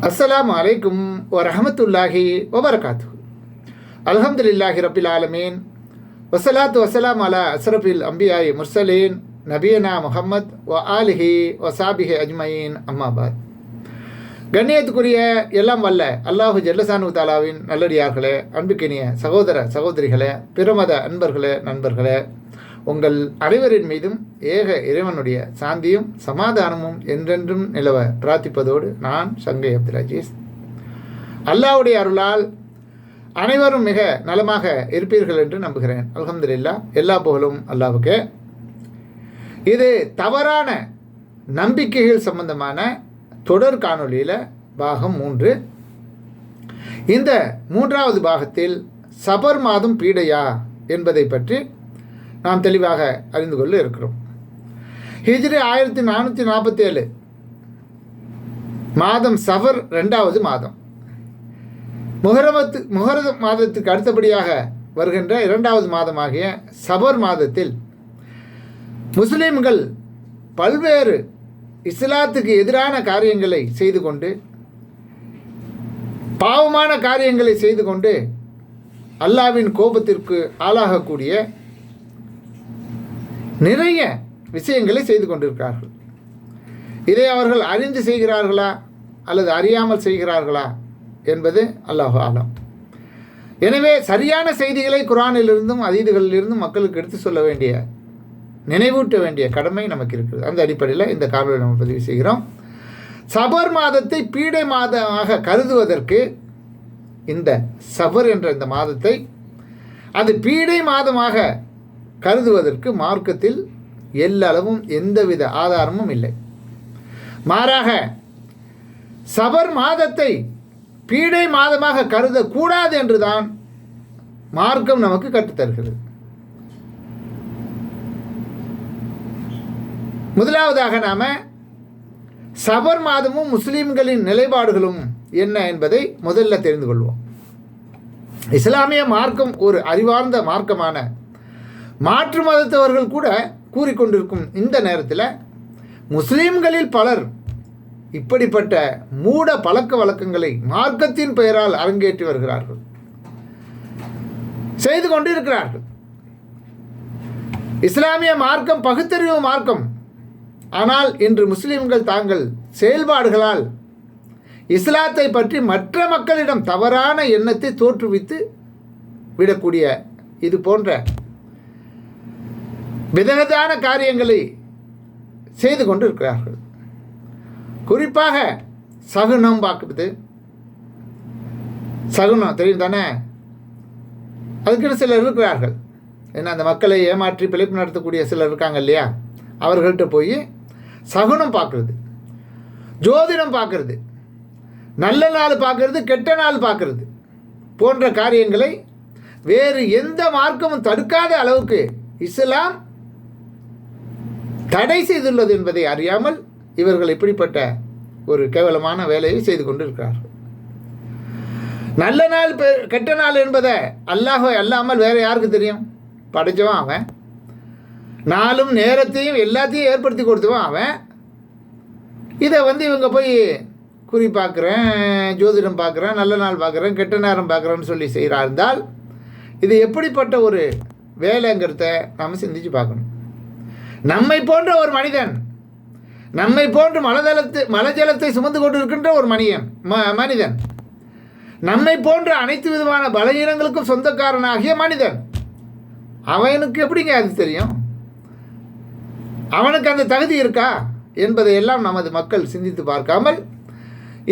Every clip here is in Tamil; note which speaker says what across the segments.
Speaker 1: அஸ்ஸலாமு அலைக்கும் வரஹமத்துல்லாஹி வபரகாத்து. அல்ஹம்துலில்லாஹி ரப்பில் ஆலமீன். வஸ்ஸலாத்து வஸ்ஸலாம் அலா அஸ்ரஃபில் அம்பியாய் முர்சலீன் நபியனா முஹம்மத் வ ஆலிஹி வசாபிஹி அஜ்மயீன். அம்மாபாத். கண்ணியத்துக்குரிய எல்லாம் வல்ல அல்லாஹு ஜல்லசானு தாலாவின் நல்லடியார்களே, அன்புக்கினிய சகோதர சகோதரிகளே, பிரமத அன்பர்களே, நண்பர்களே, உங்கள் அனைவரின் மீதும் ஏக இறைவனுடைய சாந்தியும் சமாதானமும் என்றென்றும் நிலவ பிரார்த்திப்பதோடு நான் சங்கை அப்துல் அஜீஸ். அல்லாஹ்வுடைய அருளால் அனைவரும் மிக நலமாக இருப்பீர்கள் என்று நம்புகிறேன். அல்ஹம்துலில்லாஹ். எல்லா புகழும் அல்லாஹ்வுக்கே. இது தவறான நம்பிக்கைகள் சம்பந்தமான தொடர் காணொலியில் பாகம் 3. இந்த 3வது பாகத்தில் சபர் மாதம் பீடையா என்பதை பற்றி நாம் தெளிவாக அறிந்து கொள்ள இருக்கிறோம். ஹிஜ்ரி 1447 மாதம் சஃபர் 2வது மாதம். முஹர்ரம் மாதத்துக்கு அடுத்தபடியாக வருகின்ற 2வது மாதமாகிய சபர் மாதத்தில் முஸ்லீம்கள் பல்வேறு இஸ்லாத்துக்கு எதிரான காரியங்களை செய்து கொண்டு, பாவமான காரியங்களை செய்து கொண்டு அல்லாஹ்வின் கோபத்திற்கு ஆளாகக்கூடிய நிறைய விஷயங்களை செய்து கொண்டிருக்கிறார்கள். இதை அவர்கள் அறிந்து செய்கிறார்களா அல்லது அறியாமல் செய்கிறார்களா என்பது அல்லாஹு ஆலம். எனவே சரியான செய்திகளை குர்ஆனிலிருந்தும் அதீதுகளிலிருந்தும் மக்களுக்கு எடுத்து சொல்ல வேண்டிய, நினைவூட்ட வேண்டிய கடமை நமக்கு இருக்கிறது. அந்த அடிப்படையில் இந்த காணொலியை நம்ம பதிவு செய்கிறோம். சபர் மாதத்தை பீடை மாதமாக கருதுவதற்கு, இந்த சபர் என்ற இந்த மாதத்தை அது பீடை மாதமாக கருதுவதற்கு மார்க்கத்தில் எல்லளவும் எந்தவித ஆதாரமும் இல்லை. மாறாக சபர் மாதத்தை பீடை மாதமாக கருதக்கூடாது என்றுதான் மார்க்கம் நமக்கு கற்றுத்தருகிறது. முதலாவதாக நாம் சபர் மாதமும் முஸ்லீம்களின் நிலைப்பாடுகளும் என்ன என்பதை முதல்ல தெரிந்து கொள்வோம். இஸ்லாமிய மார்க்கம் ஒரு அறிவார்ந்த மார்க்கமான மாற்று மதத்தவர்கள் கூட கூறிக்கொண்டிருக்கும் இந்த நேரத்தில் முஸ்லீம்களில் பலர் இப்படிப்பட்ட மூட பழக்க வழக்கங்களை மார்க்கத்தின் பெயரால் அரங்கேற்றி வருகிறார்கள், செய்து கொண்டிருக்கிறார்கள். இஸ்லாமிய மார்க்கம் பகுத்தறிவு மார்க்கம். ஆனால் இன்று முஸ்லீம்கள் தாங்கள் செயல்பாடுகளால் இஸ்லாத்தை பற்றி மற்ற மக்களிடம் தவறான எண்ணத்தை தோற்றுவித்து விடக்கூடிய இது போன்ற விதவிதான காரியங்களை செய்து கொண்டு இருக்கிறார்கள். குறிப்பாக சகுனம் பார்க்குறது. சகுனம் தெரியும் தானே? அதுக்குன்னு சிலர் இருக்கிறார்கள். ஏன்னா அந்த மக்களை ஏமாற்றி பிழைப்பு நடத்தக்கூடிய சிலர் இருக்காங்க இல்லையா? அவர்கள்ட்ட போய் சகுனம் பார்க்குறது, ஜோதிடம் பார்க்குறது, நல்ல நாள் பார்க்குறது, கெட்ட நாள் பார்க்குறது போன்ற காரியங்களை வேறு எந்த மார்க்கமும் தடுக்காத அளவுக்கு இஸ்லாம் தடை செய்துள்ளது என்பதை அறியாமல் இவர்கள் இப்படிப்பட்ட ஒரு கேவலமான வேலையை செய்து கொண்டு இருக்கிறார்கள். நல்ல நாள் கெட்ட நாள் என்பதை அல்லாஹ் அல்லாமல் வேறு யாருக்கு தெரியும்? படைச்சவன் அவன். நாளும் நேரத்தையும் எல்லாத்தையும் ஏற்படுத்தி கொடுத்தவன் அவன். இதை இவங்க போய் குறி பார்க்குறேன், ஜோதிடம் பார்க்குறேன், நல்ல நாள் பார்க்குறேன், கெட்ட நேரம் பார்க்குறேன்னு சொல்லி செய்கிறா இருந்தால் இது எப்படிப்பட்ட ஒரு வேலைங்கிறத நாம் சிந்திச்சு பார்க்கணும். நம்மை போன்ற ஒரு மனிதன், நம்மை போன்று மலஜலத்தை சுமந்து கொண்டு இருக்கின்ற ஒரு மனிதன், நம்மை போன்ற அனைத்து விதமான பலகீனங்களுக்கும் சொந்தக்காரனாகிய மனிதன், அவனுக்கு எப்படிங்க அது தெரியும்? அவனுக்கு அந்த தகுதி இருக்கா என்பதையெல்லாம் நமது மக்கள் சிந்தித்து பார்க்காமல்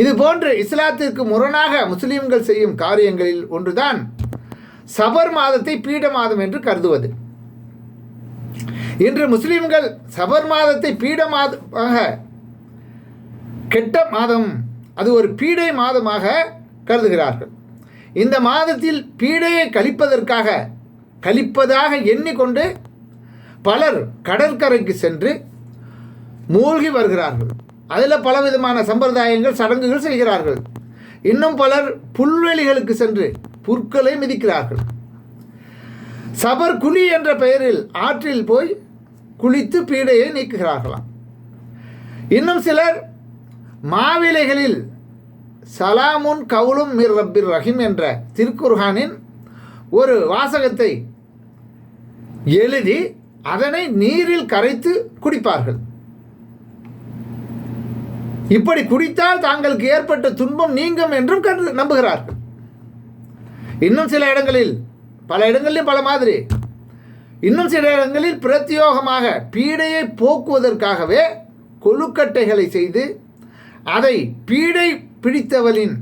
Speaker 1: இது போன்று இஸ்லாத்திற்கு முரணாக முஸ்லீம்கள் செய்யும் காரியங்களில் ஒன்றுதான் சபர் மாதத்தை பீட மாதம் என்று கருதுவது. இன்று முஸ்லிம்கள் சபர் மாதத்தை பீட மாதமாக, கெட்ட மாதம், அது ஒரு பீடை மாதமாக கருதுகிறார்கள். இந்த மாதத்தில் பீடையை கழிப்பதாக எண்ணிக்கொண்டு பலர் கடற்கரைக்கு சென்று மூழ்கி வருகிறார்கள். அதில் பலவிதமான சம்பிரதாயங்கள், சடங்குகள் செய்கிறார்கள். இன்னும் பலர் புல்வெளிகளுக்கு சென்று புற்களை மிதிக்கிறார்கள். சபர் குழி என்ற பெயரில் ஆற்றில் போய் குளித்து பீடையை நீக்குகிறார்களாம். இன்னும் சிலர் மாவிலைகளில் சலாமுன் கவுலும் மிர் ரப்பிர் ரஹீம் என்ற திருக்குர்ஆனின் ஒரு வாசகத்தை எழுதி அதனை நீரில் கரைத்து குடிப்பார்கள். இப்படி குடித்தால் தாங்களுக்கு ஏற்பட்ட துன்பம் நீங்கும் என்றும் நம்புகிறார்கள். இன்னும் சில இடங்களில், பல இடங்களிலும் பல மாதிரி, இன்னும் சில இடங்களில் பிரத்யோகமாக பீடையை போக்குவதற்காகவே கொழுக்கட்டைகளை செய்து அதை பீடை பிடித்தவரின்,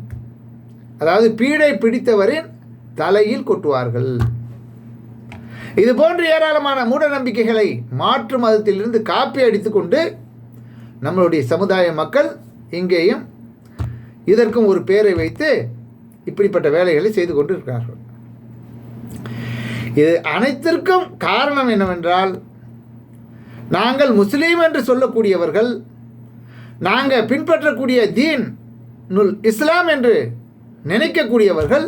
Speaker 1: அதாவது பீடை பிடித்தவரின் தலையில் கொட்டுவார்கள். இது போன்ற ஏராளமான மூட நம்பிக்கைகளை மாற்று மதத்திலிருந்து காப்பி அடித்துக்கொண்டு நம்மளுடைய சமுதாய மக்கள் இங்கேயும் இதற்கும் ஒரு பெயரை வைத்து இப்படிப்பட்ட வேலைகளை செய்து கொண்டு இருக்கிறார்கள். இது அனைத்திற்கும் காரணம் என்னவென்றால், நாங்கள் முஸ்லீம் என்று சொல்லக்கூடியவர்கள், நாங்கள் பின்பற்றக்கூடிய தீன் நுல் இஸ்லாம் என்று நினைக்கக்கூடியவர்கள்,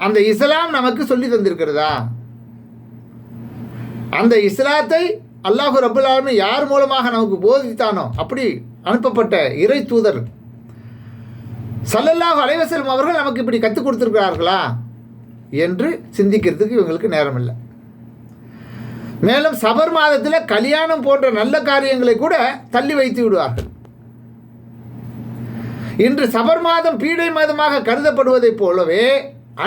Speaker 1: அந்த இஸ்லாம் நமக்கு சொல்லி தந்திருக்கிறதா? அந்த இஸ்லாத்தை அல்லாஹு ரப்புல் ஆலமீன் யார் மூலமாக நமக்கு போதித்தானோ அப்படி அனுப்பப்பட்ட இறை தூதர் ஸல்லல்லாஹு அலைஹி வஸல்லம் அவர்கள் நமக்கு இப்படி கற்றுக் கொடுத்திருக்கிறார்களா என்று சிந்திக்கிறதுக்கு இவங்களுக்கு நேரம் இல்லை. மேலும் சபர் மாதத்தில் கல்யாணம் போன்ற நல்ல காரியங்களை கூட தள்ளி வைத்து விடுவார்கள். இன்று சபர் மாதம் பீடை மாதமாக கருதப்படுவதைப் போலவே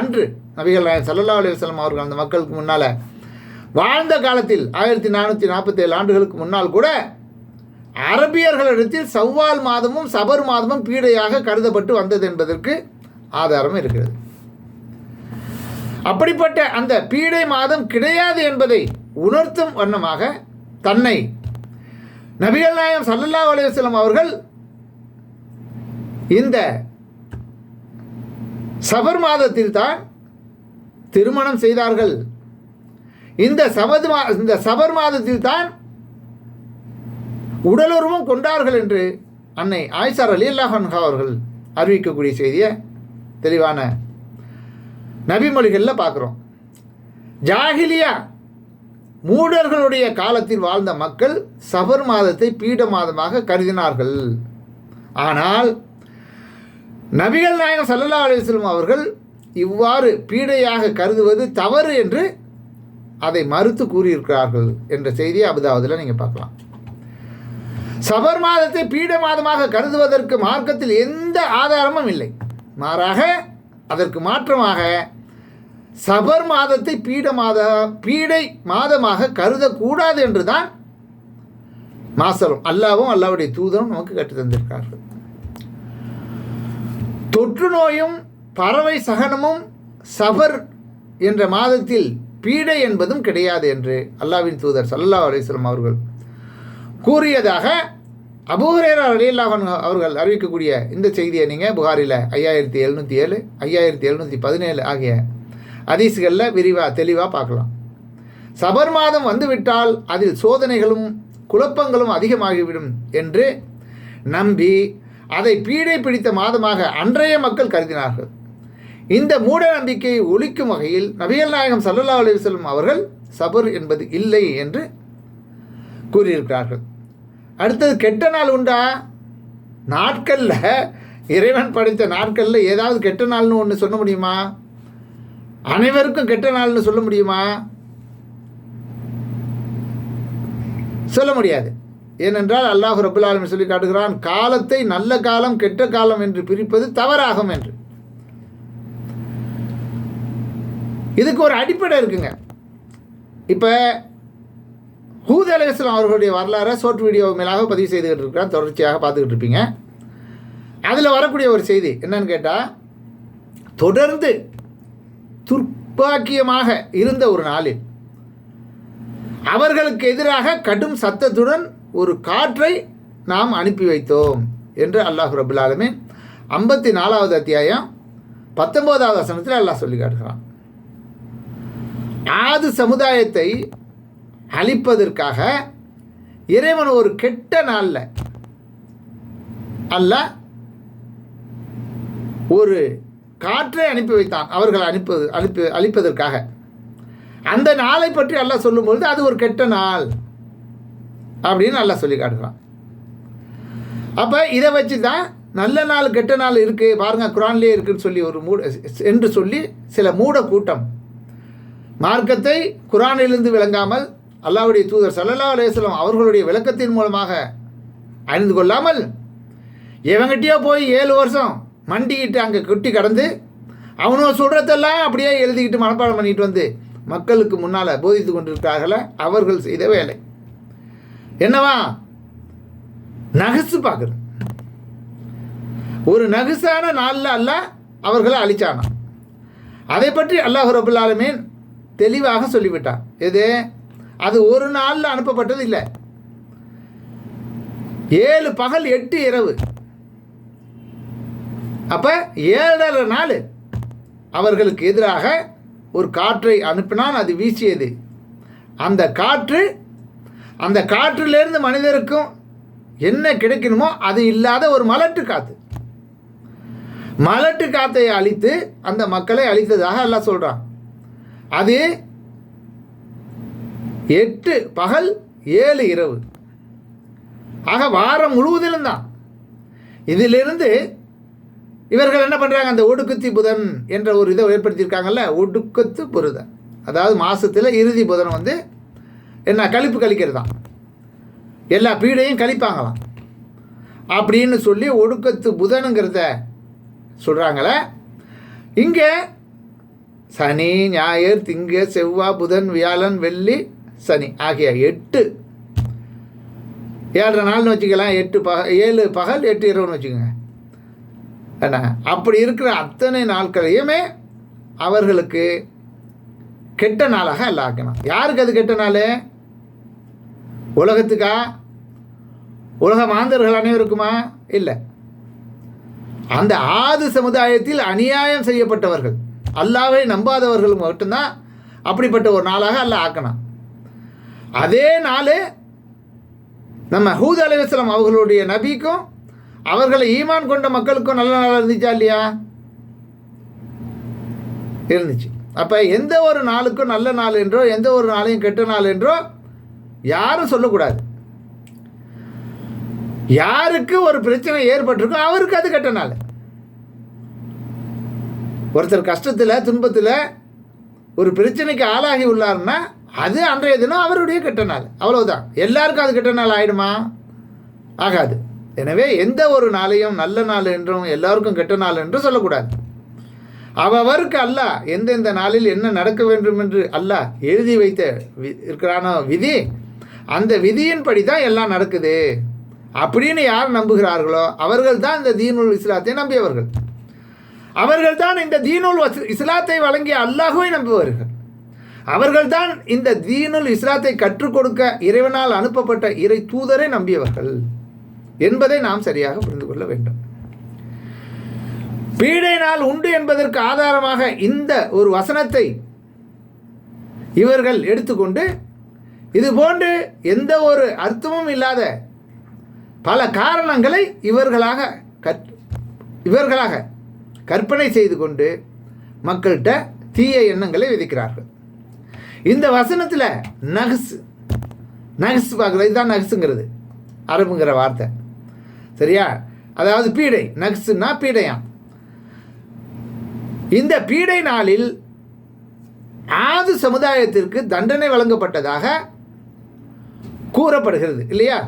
Speaker 1: அன்று நபிகள் நாயகம் ஸல்லல்லாஹு அலைஹி வஸல்லம் அவர்கள் அந்த மக்களுக்கு முன்னால் வாழ்ந்த காலத்தில் 1447 ஆண்டுகளுக்கு முன்னால் கூட அரபியர்களிடத்தில் சவ்வால் மாதமும் சபர் மாதமும் பீடையாக கருதப்பட்டு வந்தது என்பதற்கு ஆதாரம் இருக்கிறது. அப்படிப்பட்ட அந்த பீடை மாதம் கிடையாது என்பதை உணர்த்தும் வண்ணமாக தன்னை நபிகள் நாயகம் ஸல்லல்லாஹு அலைஹி வஸல்லம் அவர்கள் இந்த சபர் மாதத்தில் தான் திருமணம் செய்தார்கள், இந்த சபர் மாதத்தில் தான் உடலுறவும் கொண்டார்கள் என்று அன்னை ஆயிஷா ரலியல்லாஹு அன்ஹா அவர்கள் அறிவிக்கக்கூடிய செய்தியை தெளிவான நபிமொழிகளில் பார்க்குறோம். ஜாஹிலியா மூடர்களுடைய காலத்தில் வாழ்ந்த மக்கள் சபர் மாதத்தை பீட மாதமாக கருதினார்கள். ஆனால் நபிகள் நாயகம் ஸல்லல்லாஹு அலைஹி வஸல்லம் அவர்கள் இவ்வாறு பீடையாக கருதுவது தவறு என்று அதை மறுத்து கூறியிருக்கிறார்கள் என்ற செய்தியை அபுதாவுதில் நீங்கள் பார்க்கலாம். சபர் மாதத்தை பீட மாதமாக கருதுவதற்கு மார்க்கத்தில் எந்த ஆதாரமும் இல்லை. மாறாக அதற்கு மாற்றமாக சபர் மாதத்தை பீடை மாதமாக கருதக்கூடாது என்று தான் மாசலும் அல்லாவும் அல்லாவுடைய தூதரும் நமக்கு கற்றுத் தந்திருக்கார்கள். தொற்று நோயும் பறவை சகனமும் சபர் என்ற மாதத்தில் பீடை என்பதும் கிடையாது என்று அல்லாஹ்வின் தூதர் ஸல்லல்லாஹு அலைஹி வஸல்லம் அவர்கள் கூறியதாக அபூ ஹுரைரா ரலியல்லாஹு அன்ஹு அவர்கள் அறிவிக்கக்கூடிய இந்த செய்தியை நீங்கள் புகாரில் 5707, 5717 ஆகிய ஹதீஸ்களில் தெளிவாக பார்க்கலாம். சபர் மாதம் வந்துவிட்டால் அதில் சோதனைகளும் குழப்பங்களும் அதிகமாகிவிடும் என்று நம்பி அதை பீடை பிடித்த மாதமாக அன்றைய மக்கள் கருதினார்கள். இந்த மூட நம்பிக்கையை ஒழிக்கும் வகையில் நபிகள் நாயகம் ஸல்லல்லாஹு அலைஹி வஸல்லம் அவர்கள் சபர் என்பது இல்லை என்று கூறியிருக்கிறார்கள். அடுத்தது, கெட்ட நாள் உண்டா? நாட்களில், இறைவன் படைத்த நாட்களில் ஏதாவது கெட்ட நாள்னு ஒன்று சொல்ல முடியுமா? அனைவருக்கும் கெட்ட நாள்னு சொல்ல முடியுமா? சொல்ல முடியாது. ஏனென்றால் அல்லாஹ் ரப்புல் ஆலமீன் சொல்லி காட்டுகிறான், காலத்தை நல்ல காலம் கெட்ட காலம் என்று பிரிப்பது தவறாகும் என்று. இதுக்கு ஒரு அடிப்படை இருக்குங்க. இப்போ ஹூத் அலைஹிஸ்ஸலாம் அவர்களுடைய வரலாறை ஷார்ட் வீடியோ மேலாக பதிவு செய்துக்கிட்டு இருக்கிறான், தொடர்ச்சியாக பார்த்துக்கிட்டு இருப்பீங்க. அதில் வரக்கூடிய ஒரு செய்தி என்னன்னு கேட்டால், தொடர்ந்து துர்ப்பாக்கியமாக இருந்த ஒரு நாளில் அவர்களுக்கு எதிராக கடும் சத்தத்துடன் ஒரு காற்றை நாம் அனுப்பி வைத்தோம் என்று அல்லாஹ் ரப்புல் ஆலமீன் 54வது அத்தியாயம் 19வது வசனத்தில் அல்லாஹ் சொல்லி காட்டுகிறான். ஆது சமுதாயத்தை அழிப்பதற்காக இறைவன் ஒரு கெட்ட நாளில் அல்லாஹ் ஒரு காற்றை அனுப்பி வைத்தான், அவர்களை அழிப்பதற்காக. அந்த நாளை பற்றி அல்லாஹ் சொல்லும்பொழுது அது ஒரு கெட்ட நாள் அப்படின்னு அல்லாஹ் சொல்லி காட்டுறான். அப்போ இதை வச்சு தான் நல்ல நாள் கெட்ட நாள் இருக்குது பாருங்கள் குரான்லேயே இருக்குன்னு சொல்லி ஒரு என்று சொல்லி சில மூட கூட்டம் மார்க்கத்தை குரானிலிருந்து விளங்காமல் அல்லாஹ்வுடைய தூதர் ஸல்லல்லாஹு அலைஹி வஸல்லம் அவர்களுடைய விளக்கத்தின் மூலமாக அறிந்து கொள்ளாமல் எவங்கிட்டயோ போய் 7 வருஷம் மண்டிக்கிட்டு அங்கே கொட்டி கடந்து அவனும் சொல்கிறதெல்லாம் அப்படியே எழுதிக்கிட்டு மனப்பாடம் பண்ணிட்டு வந்து மக்களுக்கு முன்னால் போதித்து கொண்டிருக்கிறார்கள அவர்கள் செய்த வேலை என்னவா? நகசு பார்க்குறது. ஒரு நகுசான நாளில் அல்லாஹ் அவர்களை அழிச்சானா. அதை பற்றி அல்லாஹ் ரப்பல் ஆலமீன் தெளிவாக சொல்லிவிட்டான். எது? அது ஒரு நாளில் அனுப்பப்பட்டது இல்லை. 7 பகல் 8 இரவு. அப்போ 7.5 நாள் அவர்களுக்கு எதிராக ஒரு காற்றை அனுப்பினான். அது வீசியது. அந்த காற்றிலிருந்து மனிதருக்கும் என்ன கிடைக்கணுமோ அது இல்லாத ஒரு மலட்டு காற்றை அழித்து அந்த மக்களை அழித்ததாக அல்லாஹ் சொல்கிறான். அது 8 பகல் 7 இரவு. ஆக வாரம் முழுவதிலும் தான். இதிலிருந்து இவர்கள் என்ன பண்ணுறாங்க? அந்த ஒடுக்கத்தி புதன் என்ற ஒரு இதை ஏற்படுத்தியிருக்காங்கல்ல, ஒடுக்கத்து புதன். அதாவது மாதத்தில் இறுதி புதன் வந்து என்ன கழிப்பு கழிக்கிறது தான், எல்லா பீடையும் கழிப்பாங்களாம் அப்படின்னு சொல்லி ஒடுக்கத்து புதனுங்கிறத சொல்கிறாங்களே. இங்கே சனி ஞாயிறு திங்கள் செவ்வாய் புதன் வியாழன் வெள்ளி சனி ஆகிய 8 7 நாள்னு வச்சுக்கலாம். 7 பகல் 8 இரவுன்னு வச்சுக்கோங்க. என்ன அப்படி இருக்கிற அத்தனை நாட்களையுமே அவர்களுக்கு கெட்ட நாளாக எல்லாம் ஆக்கணும். யாருக்கு அது கெட்ட நாள்? உலகத்துக்கா? உலக மாந்தர்கள் அனைவருக்குமா? இல்லை. அந்த ஆது சமுதாயத்தில் அநியாயம் செய்யப்பட்டவர்கள், அல்லாஹ்வை நம்பாதவர்கள் மட்டும்தான் அப்படிப்பட்ட ஒரு நாளாக அல்லாஹ் ஆக்கணும். அதே நாள் நம்ம ஹூத் அலைஹிஸ்ஸலாம் அவர்களுடைய நபிக்கும் அவர்களை ஈமான் கொண்ட மக்களுக்கும் நல்ல நாள் இருந்துச்சா இல்லையா? இருந்துச்சு. அப்போ எந்த ஒரு நாளுக்கும் நல்ல நாள் என்றோ எந்த ஒரு நாளையும் கெட்ட நாள் என்றோ யாரும் சொல்லக்கூடாது. யாருக்கு ஒரு பிரச்சனை ஏற்பட்டிருக்கோ அவருக்கு அது கெட்ட நாள். ஒருத்தர் கஷ்டத்தில் துன்பத்தில் ஒரு பிரச்சனைக்கு ஆளாகி உள்ளார்னா அது அன்றைய தினம் அவருடைய கெட்ட நாள். அவ்வளவுதான். எல்லாருக்கும் அது கெட்ட நாள் ஆகிடுமா? ஆகாது. எனவே எந்த ஒரு நாளையும் நல்ல நாள் என்றும் எல்லாருக்கும் கெட்ட நாள் என்றும் சொல்லக்கூடாது. அவருக்கு அல்லாஹ் எந்தெந்த நாளில் என்ன நடக்க வேண்டும் என்று அல்லாஹ் எழுதி வைத்த இருக்கிறானோ விதி, அந்த விதியின்படி தான் எல்லாம் நடக்குது அப்படின்னு யார் நம்புகிறார்களோ அவர்கள் தான் இந்த தீனுல் இஸ்லாத்தை நம்பியவர்கள். அவர்கள் தான் இந்த தீனுல் இஸ்லாத்தை வழங்கிய அல்லாஹ்வை நம்புவார்கள். அவர்கள் தான் இந்த தீனுல் இஸ்லாத்தை கற்றுக் கொடுக்க இறைவனால் அனுப்பப்பட்ட இறை தூதரை நம்பியவர்கள் என்பதை நாம் சரியாக புரிந்து கொள்ள வேண்டும். பீடை நாள் உண்டு என்பதற்கு ஆதாரமாக இந்த ஒரு வசனத்தை இவர்கள் எடுத்துக்கொண்டு இது போன்று எந்த ஒரு அர்த்தமும் இல்லாத பல காரணங்களை இவர்களாக கற்பனை செய்து கொண்டு மக்கள்கிட்ட தீய எண்ணங்களை விதிக்கிறார்கள். இந்த வசனத்தில் நகஸ் பார்க்குறது, இதுதான் நகஸுங்கிறது அரபுங்கிற வார்த்தை. சரியா? அதாவது பீடை. நகஸுன்னா பீடையாம். இந்த பீடை நாளில் ஆது சமுதாயத்திற்கு தண்டனை வழங்கப்பட்டதாக கூறப்படுகிறது இல்லையா?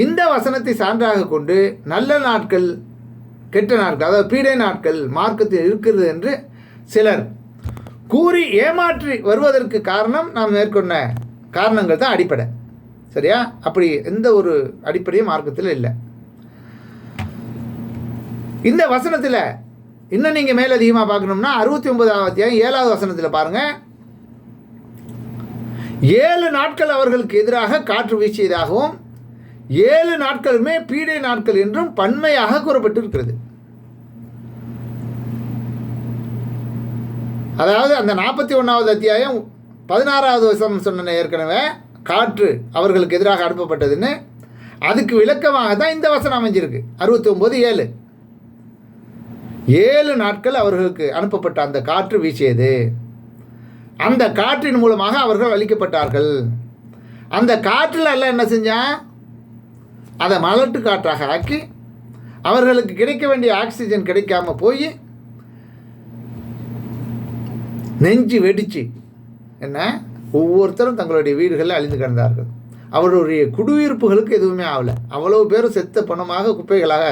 Speaker 1: இந்த வசனத்தை சான்றாக கொண்டு நல்ல நாட்கள் கெட்ட நாட்கள், அதாவது பீடை நாட்கள் மார்க்கத்தில் இருக்கிறது என்று சிலர் கூறி ஏமாற்றி வருவதற்கு காரணம் நாம் மேற்கொண்ட காரணங்கள் தான் அடிப்படை. சரியா? அப்படி எந்த ஒரு அடிப்படையும் மார்க்கத்தில் இல்லை. இந்த வசனத்தில் இன்னும் நீங்கள் மேலதிகமாக பார்க்கணும்னா 69ஆம் அத்தியாயம் 7வது வசனத்தில் பாருங்கள். 7 நாட்கள் அவர்களுக்கு எதிராக காற்று வீசியதாகவும் 7 நாட்களுமே பீடை நாட்கள் என்றும் பன்மையாக கூறப்பட்டிருக்கிறது. அதாவது அந்த 41வது அத்தியாயம் 16வது வசனம் சொன்ன ஏற்கனவே காற்று அவர்களுக்கு எதிராக அனுப்பப்பட்டதுன்னு, அதுக்கு விளக்கமாக தான் இந்த வசனம் அமைஞ்சிருக்கு. 69:7 7 நாட்கள் அவர்களுக்கு அனுப்பப்பட்ட அந்த காற்று வீசியது. அந்த காற்றின் மூலமாக அவர்கள் அழிக்கப்பட்டார்கள். அந்த காற்றில் எல்லாம் என்ன செஞ்சான்? அதை மலட்டு காற்றாக ஆக்கி அவர்களுக்கு கிடைக்க வேண்டிய ஆக்சிஜன் கிடைக்காம போய் நெஞ்சு வெடிச்சு என்ன ஒவ்வொருத்தரும் தங்களுடைய வீடுகளில் அழிந்து கிடந்தார்கள். அவருடைய குடியிருப்புகளுக்கு எதுவுமே ஆகலை. அவ்வளோ பேரும் செத்த பணமாக குப்பைகளாக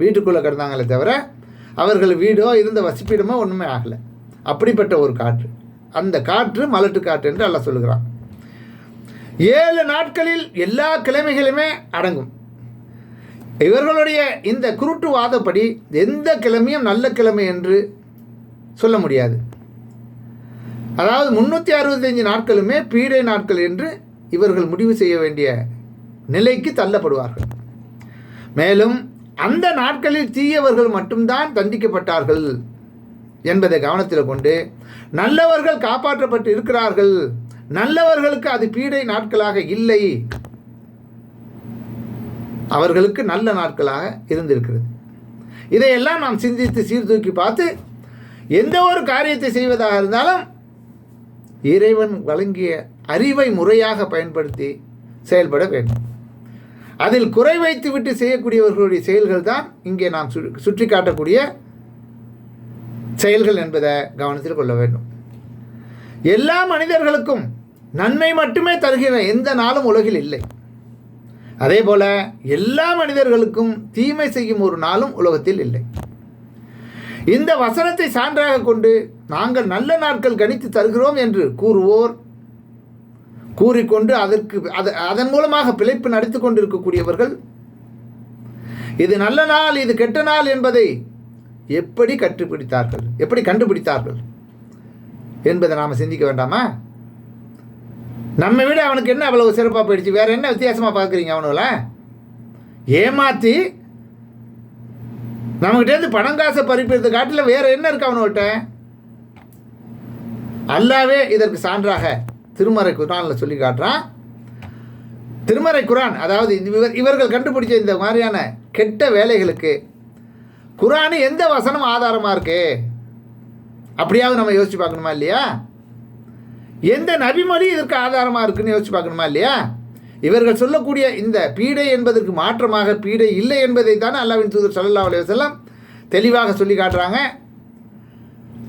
Speaker 1: வீட்டுக்குள்ளே கிடந்தாங்களே தவிர அவர்கள் வீடோ இருந்த வசிப்பிடமோ ஒன்றுமே ஆகலை. அப்படிப்பட்ட ஒரு காற்று, அந்த காற்று மலட்டு காற்று என்று அல்லாஹ் சொல்லுகிறான். 7 நாட்களில் எல்லா கிழமைகளுமே அடங்கும். இவர்களுடைய இந்த குருட்டுவாதப்படி எந்த கிழமையும் நல்ல கிழமை என்று சொல்ல முடியாது. அதாவது 365 நாட்களுமே பீடை நாட்கள் என்று இவர்கள் முடிவு செய்ய வேண்டிய நிலைக்கு தள்ளப்படுவார்கள். மேலும் அந்த நாட்களில் தீயவர்கள் மட்டும்தான் தண்டிக்கப்பட்டார்கள் என்பதை கவனத்தில் கொண்டு நல்லவர்கள் காப்பாற்றப்பட்டு இருக்கிறார்கள், நல்லவர்களுக்கு அது பீடை நாட்களாக இல்லை, அவர்களுக்கு நல்ல நாட்களாக இருந்திருக்கிறது. இதையெல்லாம் நாம் சிந்தித்து சீர்தூக்கி பார்த்து எந்த ஒரு காரியத்தை செய்வதாக இருந்தாலும் இறைவன் வழங்கிய அறிவை முறையாக பயன்படுத்தி செயல்பட வேண்டும். அதில் குறை வைத்து விட்டு செய்யக்கூடியவர்களுடைய செயல்கள் தான் இங்கே நாம் சுற்றி காட்டக்கூடிய செயல்கள் என்பதை கவனத்தில் கொள்ள வேண்டும். எல்லா மனிதர்களுக்கும் நன்மை மட்டுமே தருகிற எந்த நாளும் உலகில் இல்லை. அதே போல எல்லா மனிதர்களுக்கும் தீமை செய்யும் ஒரு நாளும் உலகத்தில் இல்லை. இந்த வசனத்தை சான்றாக கொண்டு நாங்கள் நல்ல நாட்கள் கணித்து தருகிறோம் என்று கூறிக்கொண்டு அதன் மூலமாக பிழைப்பு நடத்தி கொண்டிருக்கக்கூடியவர்கள் இது நல்ல நாள் இது கெட்ட நாள் என்பதை எப்படி கண்டுபிடித்தார்கள் என்பதை நாம் சிந்திக்க வேண்டாமா? நம்ம விட அவனுக்கு என்ன அவ்வளவு சிறப்பாக போயிடுச்சு, வேற என்ன வித்தியாசமாக பார்க்குறீங்க? அவனுல ஏமாற்றி நம்மகிட்டேருந்து பணம் காசை பறிப்பது காட்டில் வேற என்ன இருக்கு அவனுகிட்ட? அல்லாவே இதற்கு சான்றாக திருமறை குர்ஆனில் சொல்லி காட்டுறான். திருமறை குர்ஆன், அதாவது இவர்கள் கண்டுபிடிச்ச இந்த மாதிரியான கெட்ட வேலைகளுக்கு குர்ஆன் எந்த வசனம் ஆதாரமாக இருக்கு? அப்படியாவது நம்ம யோசிச்சு பார்க்கணுமா இல்லையா? எந்த நபிமொழி இதற்கு ஆதாரமாக இருக்குன்னு யோசிச்சு பார்க்கணுமா இல்லையா? இவர்கள் சொல்லக்கூடிய இந்த பீடை என்பதற்கு மாற்றமாக பீடை இல்லை என்பதை தானே அல்லாஹ்வின் தூதர் ஸல்லல்லாஹு அலைஹி வஸல்லம் தெளிவாக சொல்லி காட்டுறாங்க.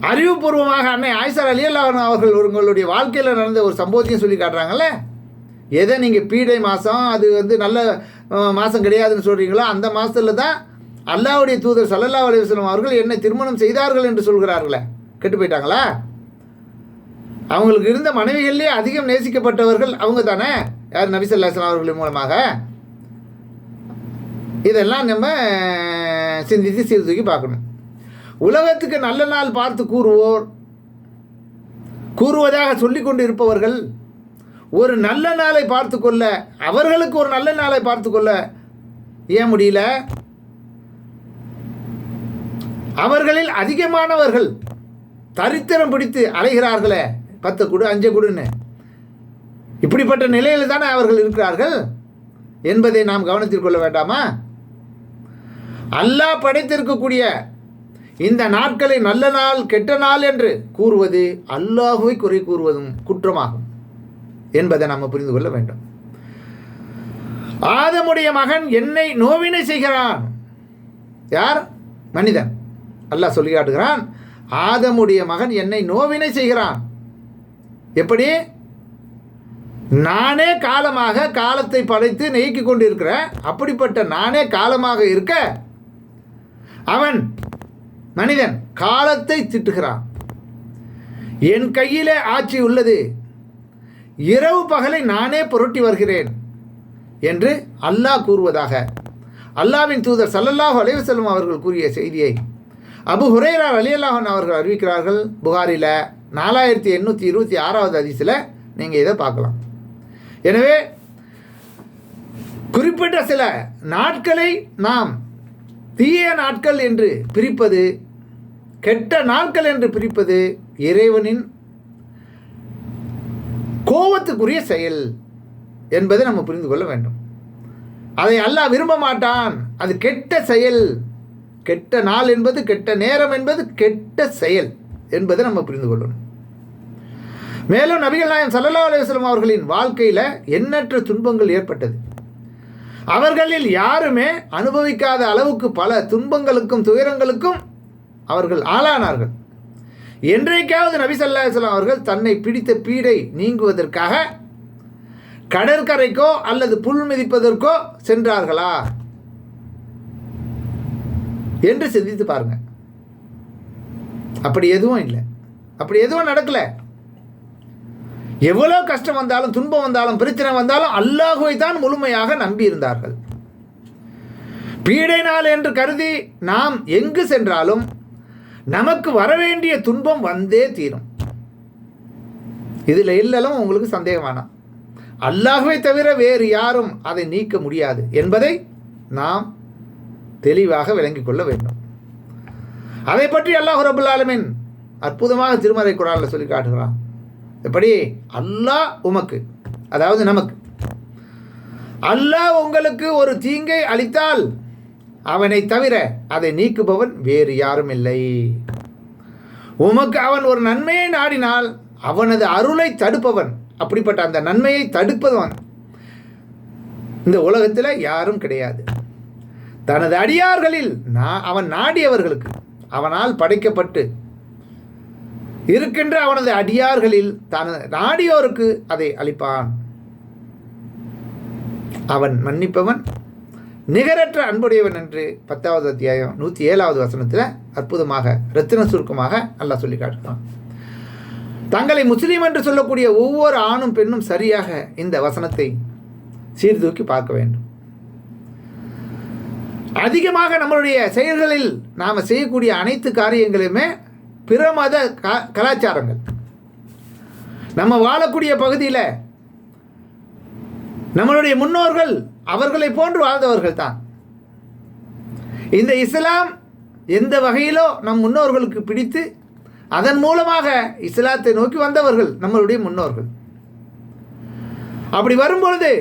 Speaker 1: அறிவுபூர்வமாக அன்னை ஆயிஷா ரலியல்லாஹு அன்ஹா அவர்கள் உங்களுடைய வாழ்க்கையில் நடந்த ஒரு சம்பவத்தையும் சொல்லி காட்டுறாங்கல்ல. எதை நீங்கள் பீடை மாதம் அது நல்ல மாதம் கிடையாதுன்னு சொல்கிறீங்களோ அந்த மாதத்தில் தான் அல்லாஹ்வுடைய தூதர் ஸல்லல்லாஹு அலைஹி வஸல்லம் அவர்கள் என்னை திருமணம் செய்தார்கள் என்று சொல்கிறார்களே. கெட்டு போயிட்டாங்களா? அவங்களுக்கு இருந்த மனைவிகளிலே அதிகம் நேசிக்கப்பட்டவர்கள் அவங்க தானே, யார்? நபி ஸல்லல்லாஹு அலைஹி வஸல்லம் அவர்கள் மூலமாக. இதெல்லாம் நம்ம சிந்தித்து சீர்தூக்கி பார்க்கணும். உலகத்துக்கு நல்ல நாள் பார்த்து கூறுவதாக சொல்லிக் கொண்டு இருப்பவர்கள் ஒரு நல்ல நாளை பார்த்து கொள்ள, அவர்களுக்கு ஒரு நல்ல நாளை பார்த்து கொள்ள ஏன் முடியல? அவர்களில் அதிகமானவர்கள் தரித்திரம் பிடித்து அலைகிறார்களே, 10 கொடு 5 கொடுன்னு. இப்படிப்பட்ட நிலையில் தானே அவர்கள் இருக்கிறார்கள் என்பதை நாம் கவனத்தில் கொள்ள வேண்டாமா? அல்லாஹ் படைத்திருக்கக்கூடிய இந்த நாட்களை நல்ல நாள் கெட்ட நாள் என்று கூறுவது அல்லாஹுவை குறை கூறுவதும் குற்றமாகும் என்பதை நாம் புரிந்து கொள்ள வேண்டும். ஆதமுடைய மகன் என்னை நோவினை செய்கிறான். யார்? மனிதன். அல்லாஹ் சொல்லி காட்டுகிறான், ஆதமுடைய மகன் என்னை நோவினை செய்கிறான். எப்படி? நானே காலமாக காலத்தை படைத்து நீக்கிக் கொண்டிருக்கிறேன். அப்படிப்பட்ட நானே காலமாக இருக்க அவன் மனிதன் காலத்தை திட்டுகிறான். என் கையிலே ஆட்சி உள்ளது, இரவு பகலை நானே புரட்டி வருகிறேன் என்று அல்லாஹ் கூறுவதாக அல்லாஹ்வின் தூதர் ஸல்லல்லாஹு அலைஹி வஸல்லம் அவர்கள் கூறிய செய்தியை அபு ஹுரைரா ரலியல்லாஹு அன்ஹு அவர்கள் அறிவிக்கிறார்கள். புகாரில் 4826வது ஹதீஸில் நீங்கள் இதை பார்க்கலாம். எனவே குறிப்பிட்ட சில நாட்களை நாம் தீய நாட்கள் என்று பிரிப்பது, கெட்ட நாட்கள் என்று பிரிப்பது இறைவனின் கோபத்துக்குரிய செயல் என்பதை நம்ம புரிந்து கொள்ள வேண்டும். அதை அல்லாஹ் விரும்ப மாட்டான். அது கெட்ட செயல். கெட்ட நாள் என்பது, கெட்ட நேரம் என்பது கெட்ட செயல் என்பதை நம்ம புரிந்து கொள்ளணும். மேலும் நபிகள் நாயகம் ஸல்லல்லாஹு அலைஹி வஸல்லம் அவர்களின் வாழ்க்கையில் எண்ணற்ற துன்பங்கள் ஏற்பட்டது. அவர்களில் யாருமே அனுபவிக்காத அளவுக்கு பல துன்பங்களுக்கும் துயரங்களுக்கும் அவர்கள் ஆளானார்கள். என்றைக்காவது நபி ஸல்லல்லாஹு அலைஹி வஸல்லம் அவர்கள் தன்னை பிடித்த பீடை நீங்குவதற்காக கடற்கரைக்கோ அல்லது புல் மிதிப்பதற்கோ சென்றார்களா என்று சிந்தித்து பாருங்க. அப்படி எதுவும் இல்லை, அப்படி எதுவும் நடக்கல. எவ்வளோ கஷ்டம் வந்தாலும் துன்பம் வந்தாலும் பிரச்சனை வந்தாலும் அல்லாஹுவை தான் முழுமையாக நம்பி இருந்தார்கள். பீடை நாள் என்று கருதி நாம் எங்கு சென்றாலும் நமக்கு வரவேண்டிய துன்பம் வந்தே தீரும். இதில் இல்லலும் உங்களுக்கு சந்தேகம் வேணாம். அல்லாஹுவை தவிர வேறு யாரும் அதை நீக்க முடியாது என்பதை நாம் தெளிவாக விளங்கிக் கொள்ள வேண்டும். அதை பற்றி அல்லாஹ் ரப்பல் ஆலமீன் அற்புதமாக திருமறை குர்ஆனில் சொல்லி காட்டுகிறான். எப்படி? அல்லாஹ் உமக்கு, அதாவது நமக்கு, அல்லாஹ் உங்களுக்கு ஒரு தீங்கை அளித்தால் அவனை தவிர அதை நீக்குபவன் வேறு யாரும் இல்லை. உமக்கு அவன் ஒரு நன்மையை நாடினால் அவனது அருளை தடுப்பவன், அப்படிப்பட்ட அந்த நன்மையை தடுப்பவன் இந்த உலகத்தில் யாரும் கிடையாது. தனது அடியார்களில் அவன் நாடியவர்களுக்கு, அவனால் படைக்கப்பட்டு இருக்கின்ற அவனது அடியார்களில் தனது நாடியோருக்கு அதை அளிப்பான். அவன் மன்னிப்பவன், நிகரற்ற அன்புடையவன் என்று 10வது அத்தியாயம் 107வது வசனத்தில் அற்புதமாக ரத்தின சுருக்கமாக அல்லாஹ் சொல்லி காட்டுகிறான். தங்களை முஸ்லீம் என்று சொல்லக்கூடிய ஒவ்வொரு ஆணும் பெண்ணும் சரியாக இந்த வசனத்தை சீர்தூக்கி பார்க்க வேண்டும். அதிகமாக நம்மளுடைய செயல்களில் நாம் செய்யக்கூடிய அனைத்து காரியங்களுமே பிற மத கலாச்சாரங்கள். நம்ம வாழக்கூடிய பகுதியில் நம்மளுடைய முன்னோர்கள் அவர்களை போன்று வாழ்ந்தவர்கள் தான். இந்த இஸ்லாம் எந்த வகையிலோ நம் முன்னோர்களுக்கு பிடித்து அதன் மூலமாக இஸ்லாத்தை நோக்கி வந்தவர்கள் நம்மளுடைய முன்னோர்கள். அப்படி வரும்பொழுது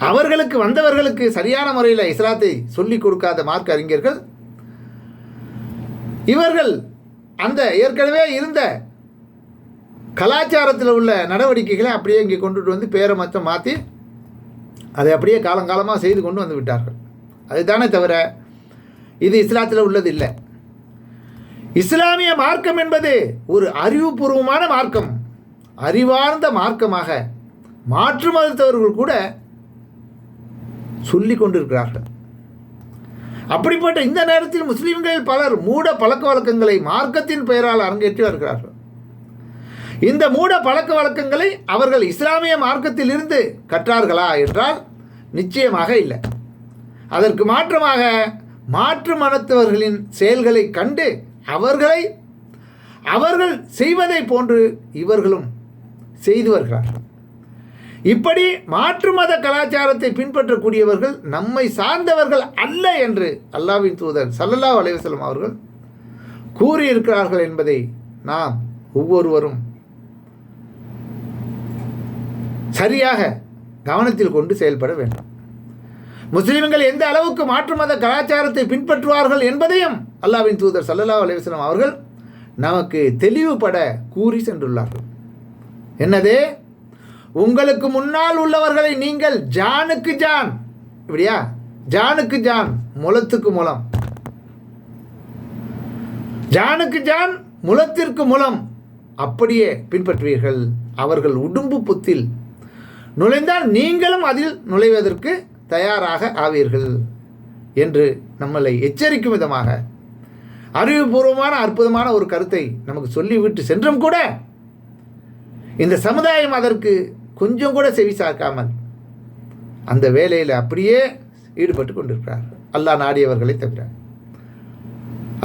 Speaker 1: அவர்களுக்கு வந்தவர்களுக்கு சரியான முறையில் இஸ்லாத்தை சொல்லிக் கொடுக்காத மார்க்க அறிஞர்கள் இவர்கள் அந்த ஏற்கனவே இருந்த கலாச்சாரத்தில் உள்ள நடவடிக்கைகளை அப்படியே இங்கே கொண்டுட்டு வந்து பேரை மொத்தம் மாற்றி அதை அப்படியே காலங்காலமாக செய்து கொண்டு வந்து விட்டார்கள். அதுதானே தவிர இது இஸ்லாத்தில் உள்ளது இல்லை. இஸ்லாமிய மார்க்கம் என்பது ஒரு அறிவுபூர்வமான மார்க்கம், அறிவார்ந்த மார்க்கமாக மாற்று மதத்தவர்கள் கூட சொல்லி கொண்டிருக்கிறார்கள். அப்படிப்பட்ட இந்த நேரத்தில் முஸ்லிம்களில் பலர் மூட பழக்க வழக்கங்களை மார்க்கத்தின் பெயரால் அரங்கேற்றி வருகிறார்கள். இந்த மூட பழக்க வழக்கங்களை அவர்கள் இஸ்லாமிய மார்க்கத்தில் இருந்து கற்றார்களா என்றால் நிச்சயமாக இல்லை. அதற்கு மாற்றமாக மாற்று மதத்தவர்களின் செயல்களை கண்டு அவர்கள் செய்வதை போன்று இவர்களும் செய்து வருகிறார்கள். இப்படி மாற்று மத கலாச்சாரத்தை பின்பற்றக்கூடியவர்கள் நம்மை சார்ந்தவர்கள் அல்ல என்று அல்லாஹ்வின் தூதர் ஸல்லல்லாஹு அலைஹி வஸல்லம் அவர்கள் கூறியிருக்கிறார்கள் என்பதை நாம் ஒவ்வொருவரும் சரியாக கவனத்தில் கொண்டு செயல்பட வேண்டும். முஸ்லிம்கள் எந்த அளவுக்கு மாற்று மத கலாச்சாரத்தை பின்பற்றுவார்கள் என்பதையும் அல்லாஹ்வின் தூதர் ஸல்லல்லாஹு அலைஹி வஸல்லம் அவர்கள் நமக்கு தெளிவுபட கூறி சென்றுள்ளார்கள். என்னது? உங்களுக்கு முன்னால் உள்ளவர்களை நீங்கள் ஜானுக்கு ஜான், இப்படியா, ஜானுக்கு ஜான் முலத்துக்கு முலம், ஜானுக்கு ஜான் முலத்திற்கு முலம் அப்படியே பின்பற்றுவீர்கள். அவர்கள் உடும்பு புத்தில் நுழைந்தால் நீங்களும் அதில் நுழைவதற்கு தயாராக ஆவீர்கள் என்று நம்மளை எச்சரிக்கும் விதமாக அறிவுபூர்வமான அற்புதமான ஒரு கருத்தை நமக்கு சொல்லிவிட்டு சென்றும் கூட இந்த சமுதாயம் அதற்கு கொஞ்சம் கூட செவி சாக்காமல் அந்த வேலையில் அப்படியே ஈடுபட்டு கொண்டிருக்கிறார். அல்லாஹ் நாடியவர்களை தவிர.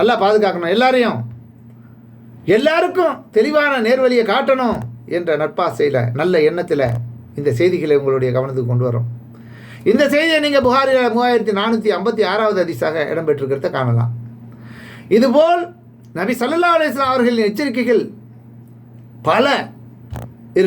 Speaker 1: அல்லாஹ் பாதுகாக்கணும், எல்லாரையும் எல்லாருக்கும் தெளிவான நேர்வழியை காட்டணும் என்ற நட்பாசையில் நல்ல எண்ணத்தில் இந்த செய்திகளை உங்களுடைய கவனத்துக்கு கொண்டு வரோம். இந்த செய்தியை நீங்கள் புகாரில் 3456வது ஹதீஸாக இடம்பெற்றிருக்கிறத காணலாம். இதுபோல் நபி ஸல்லல்லாஹு அலைஹி வஸல்லம் அவர்களின் எச்சரிக்கைகள் பல